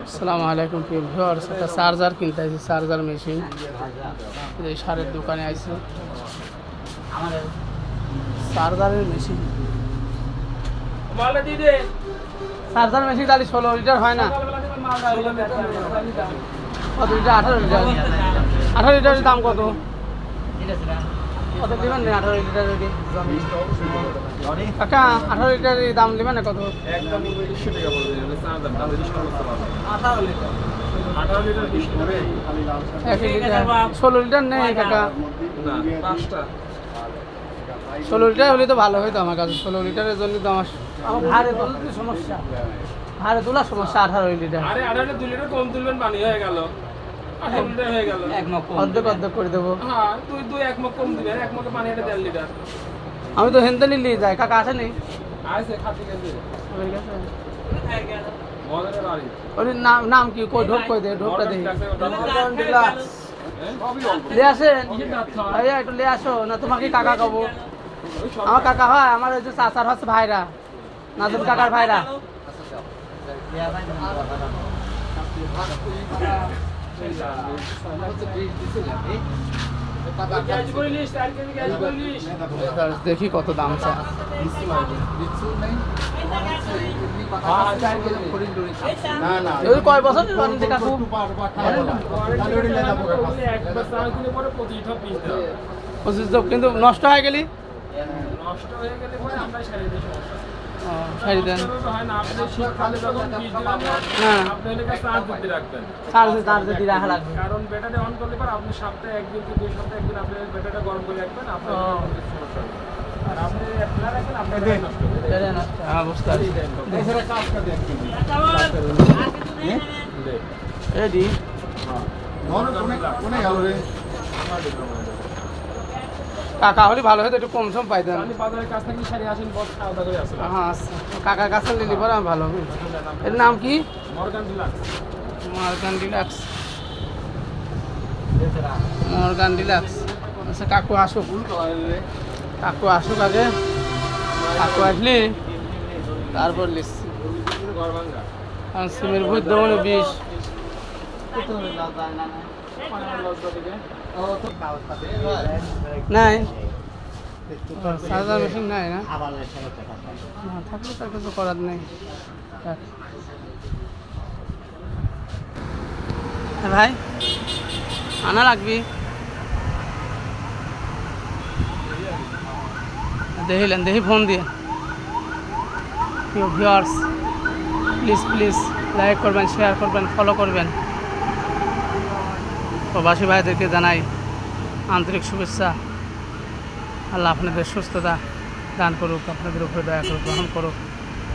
আসসালামু আলাইকুম প্রিয় ভিউয়ার্স, একটা চার্জার কিনতে আইছি, চার্জার মেশিন। এই সারের দোকানে আইছি, চার্জারের মেশিন। চার্জার মেশিন তাহলে 16 লিটার হয় না? কত লিটার? 18 লিটার। 18 লিটারের দাম কত? কত দিবেন না 18 লিটার? কাকা 18 লিটারের দাম দিবেন না কত? একদম 2100 টাকা পড়বে। চার্জার দাম যদি সর্বোচ্চ পাবে 18 লিটার 20 করে 1 লিটার 16 লিটার নেই কাকা, না 5টা 16 লিটার হলে তো ভালো হইতো আমার কাছে। 16 লিটারের জন্য তো আমার ভারে তুলতে সমস্যা, ভারে তোলার সমস্যা। 18 লিটার, আরে 18 2 লিটার কম তুলবেন, পানি হয়ে গেল 18 লিটার হয়ে গেল। এক মগ কম অর্ধেক অর্ধেক করে দেবো। হ্যাঁ তুই এক মগ কম দিবেন, এক মগে পানি এটা 1.5 লিটার। আমি তো হেনতে নিয়ে যাই। কাকা আসেনি? আইছে খাতি গেছে মদের বাড়ি। ওর নাম কি? কই ঢোক কই দে, ঢোকটা দে। লে আসেন ভাইয়া, একটু লে আসো না। তোমাকে কাকা কব? আমার কাকা হয়, আমার ওই যে চাচার হচ্ছে ভাইরা, নাজুল কাকার ভাইরা। দেখি কত দাম চায়। কয় বছর কাকু? 25। কিন্তু নষ্ট হয়ে গেলি? নষ্ট হয়ে গেলে পরে আমরা সারিয়ে দিই সমস্যা। সারি দেন হয় না, আপনি শীতকালে যখন বীজ দিবেন না, আপনি এলাকা চার্জ দিতে রাখবেন। চার্জ দিতে রাখা লাগবে, কারণ ব্যাটারি অন করলে পর আপনি সপ্তাহে একদিন কি 2 সপ্তাহে একদিন আপনি ব্যাটারিটা গরম করে রাখবেন, আপনার সমস্যা হবে। আর আপনি না রাখেন আপনার ব্যাটারি নষ্ট হবে। ব্যাটারি নষ্ট, হ্যাঁ বুঝতে পারছি। এছাড়া কাজটা দেখবেন রেডি। কোনে গেল রে? কাকা হলে ভালো হতো, একটু কম সম পাইতেন। আমি বাজারের কাছ থেকে সারি আসেন, বস খাওয়া দাওয়া করে আসলাম। হ্যাঁ আচ্ছা, কাকার কাছে নিলে পরে আমি ভালো হবে। এর নাম কি? Morgan deluxe. Morgan deluxe, Morgan deluxe. আচ্ছা কাকু আসুক, কাকু আসুক আগে। কাকু আসলি তারপর লিখছি। কারণ সিমের ভূত দেবো 20। নাই চার্জার মেশিন নাই না? না থাকলে তার কিছু করার নেই। ভাই আনা লাগবি, দেখিলেন দেখি ফোন দিয়ে। প্রিয় ভিউয়ার্স, প্লিজ প্লিজ লাইক করবেন, শেয়ার করবেন, ফলো করবেন। প্রবাসী ভাইদেরকে জানাই আন্তরিক শুভেচ্ছা। আল্লাহ আপনাদের সুস্থতা দান করুক, আপনাদের উপরে দয়া করুক, গ্রহণ করুক।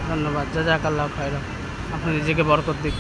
ধন্যবাদ। জাযাকাল্লাহু খায়রান। আপনি নিজেকে বরকত দিক।